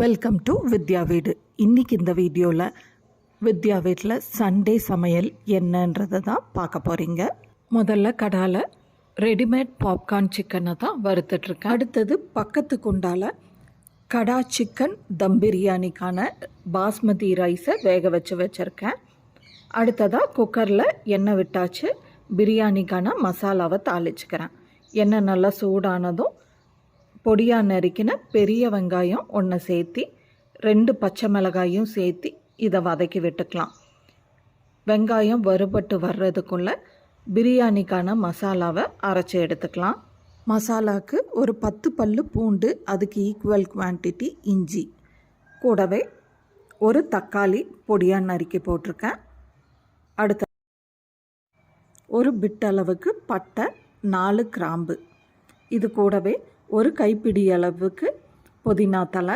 Welcome to வித்யா வீடு. இன்றைக்கி இந்த வீடியோவில் வித்யா வீட்டில் சண்டே சமையல் என்னன்றதை தான் பார்க்க போகிறீங்க. முதல்ல கடாயில் ரெடிமேட் பாப்கார்ன் சிக்கனை தான் வறுத்துட்ருக்கேன். அடுத்தது பக்கத்து குண்டால் கடா சிக்கன் தம் பிரியாணிக்கான பாஸ்மதி ரைஸை வேக வச்சுருக்கேன். அடுத்ததாக குக்கரில் எண்ணெய் விட்டாச்சு. பிரியாணிக்கான மசாலாவை தாளிச்சுக்கிறேன். எண்ணெய் நல்லா சூடானதும் பொடியாக நறுக்கின பெரிய வெங்காயம் ஒன்று சேர்த்தி 2 பச்சை மிளகாயும் சேர்த்தி இதை வதக்கி விட்டுக்கலாம். வெங்காயம் வறுபட்டு வர்றதுக்குள்ளே பிரியாணிக்கான மசாலாவை அரைச்சி எடுத்துக்கலாம். மசாலாவுக்கு ஒரு 10 பல்லு பூண்டு, அதுக்கு ஈக்குவல் குவான்டிட்டி இஞ்சி, கூடவே ஒரு தக்காளி பொடியாக நறுக்கி போட்டிருக்கேன். அடுத்த ஒரு பிட் அளவுக்கு பட்டை, 4 கிராம்பு, இது கூடவே ஒரு கைப்பிடி அளவுக்கு புதினா தலை,